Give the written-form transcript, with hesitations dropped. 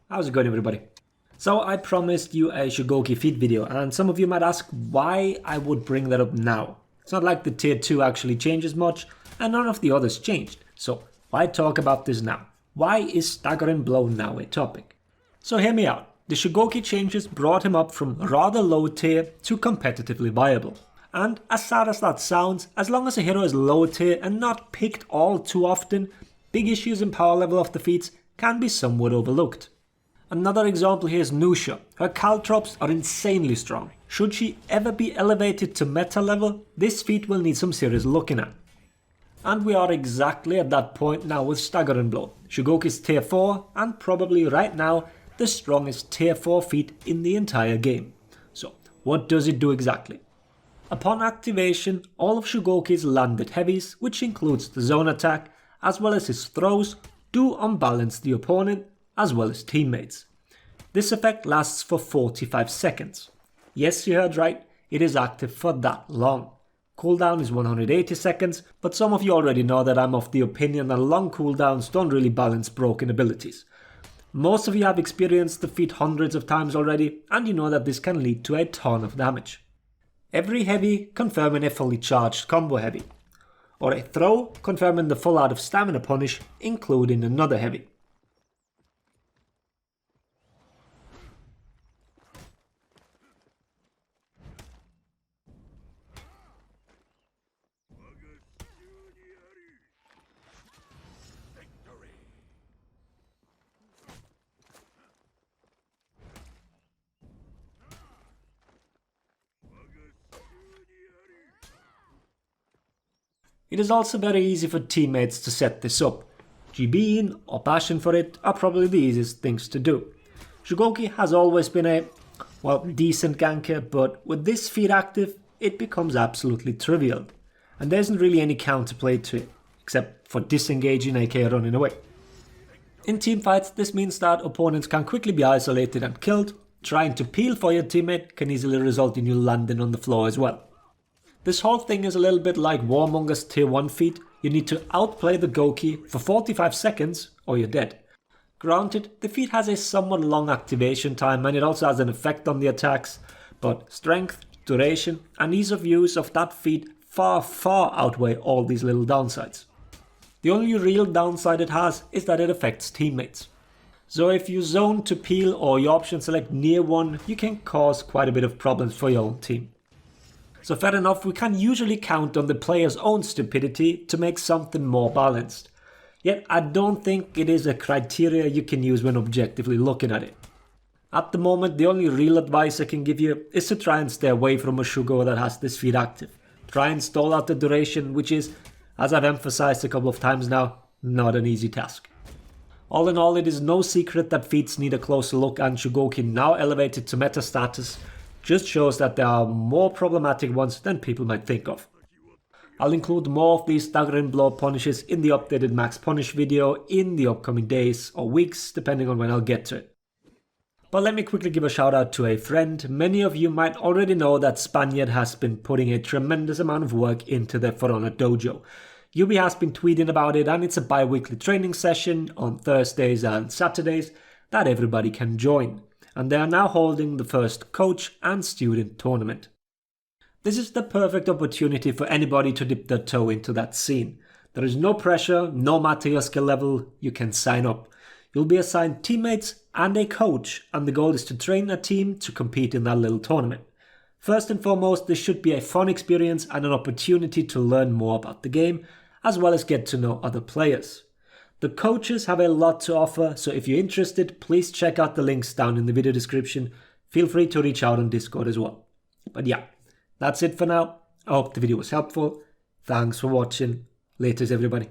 How's it going, everybody? So I promised you a Shugoki feat video, and some of you might ask why I would bring that up now. It's not like the tier 2 actually changes much, and none of the others changed. So why talk about this now? Why is Staggering Blow now a topic? So hear me out. The Shugoki changes brought him up from rather low tier to competitively viable. And as sad as that sounds, as long as a hero is low tier and not picked all too often, big issues in power level of the feats can be somewhat overlooked. Another example here is Nusha. Her caltrops are insanely strong. Should she ever be elevated to meta level, this feat will need some serious looking at. And we are exactly at that point now with Staggering Blow. Shugoki's tier 4 and probably right now the strongest tier 4 feat in the entire game. So what does it do exactly? Upon activation, all of Shugoki's landed heavies, which includes the zone attack as well as his throws, do unbalance the opponent as well as teammates. This effect lasts for 45 seconds. Yes, you heard right, it is active for that long. Cooldown is 180 seconds, but some of you already know that I'm of the opinion that long cooldowns don't really balance broken abilities. Most of you have experienced the feat hundreds of times already, and you know that this can lead to a ton of damage. Every heavy confirming a fully charged combo heavy, or a throw confirming the full out of stamina punish including another heavy. It is also very easy for teammates to set this up. GBing or bashing for it are probably the easiest things to do. Shugoki has always been a, decent ganker, but with this feat active, it becomes absolutely trivial. And there isn't really any counterplay to it, except for disengaging aka running away. In teamfights, this means that opponents can quickly be isolated and killed. Trying to peel for your teammate can easily result in you landing on the floor as well. This whole thing is a little bit like Warmonger's tier 1 feat. You need to outplay the Goki for 45 seconds or you're dead. Granted, the feat has a somewhat long activation time and it also has an effect on the attacks, but strength, duration and ease of use of that feat far outweigh all these little downsides. The only real downside it has is that it affects teammates. So if you zone to peel or your option select near one, you can cause quite a bit of problems for your own team. So fair enough, we can usually count on the player's own stupidity to make something more balanced. Yet I don't think it is a criteria you can use when objectively looking at it. At the moment, the only real advice I can give you is to try and stay away from a Shugo that has this feat active. Try and stall out the duration, which is, as I've emphasized a couple of times now, not an easy task. All in all, it is no secret that feats need a closer look, and Shugoki, now elevated to meta status, just shows that there are more problematic ones than people might think of. I'll include more of these Staggering Blow punishes in the updated max punish video in the upcoming days or weeks, depending on when I'll get to it. But let me quickly give a shout out to a friend. Many of you might already know that Spaniard has been putting a tremendous amount of work into the FH Dojo. Yubi has been tweeting about it, and it's a bi-weekly training session on Thursdays and Saturdays that everybody can join. And they are now holding the first coach and student tournament. This is the perfect opportunity for anybody to dip their toe into that scene. There is no pressure, no matter your skill level, you can sign up. You'll be assigned teammates and a coach, and the goal is to train a team to compete in that little tournament. First and foremost, this should be a fun experience and an opportunity to learn more about the game, as well as get to know other players. The coaches have a lot to offer, so if you're interested, please check out the links down in the video description. Feel free to reach out on Discord as well. But yeah, that's it for now. I hope the video was helpful. Thanks for watching. Laters, everybody.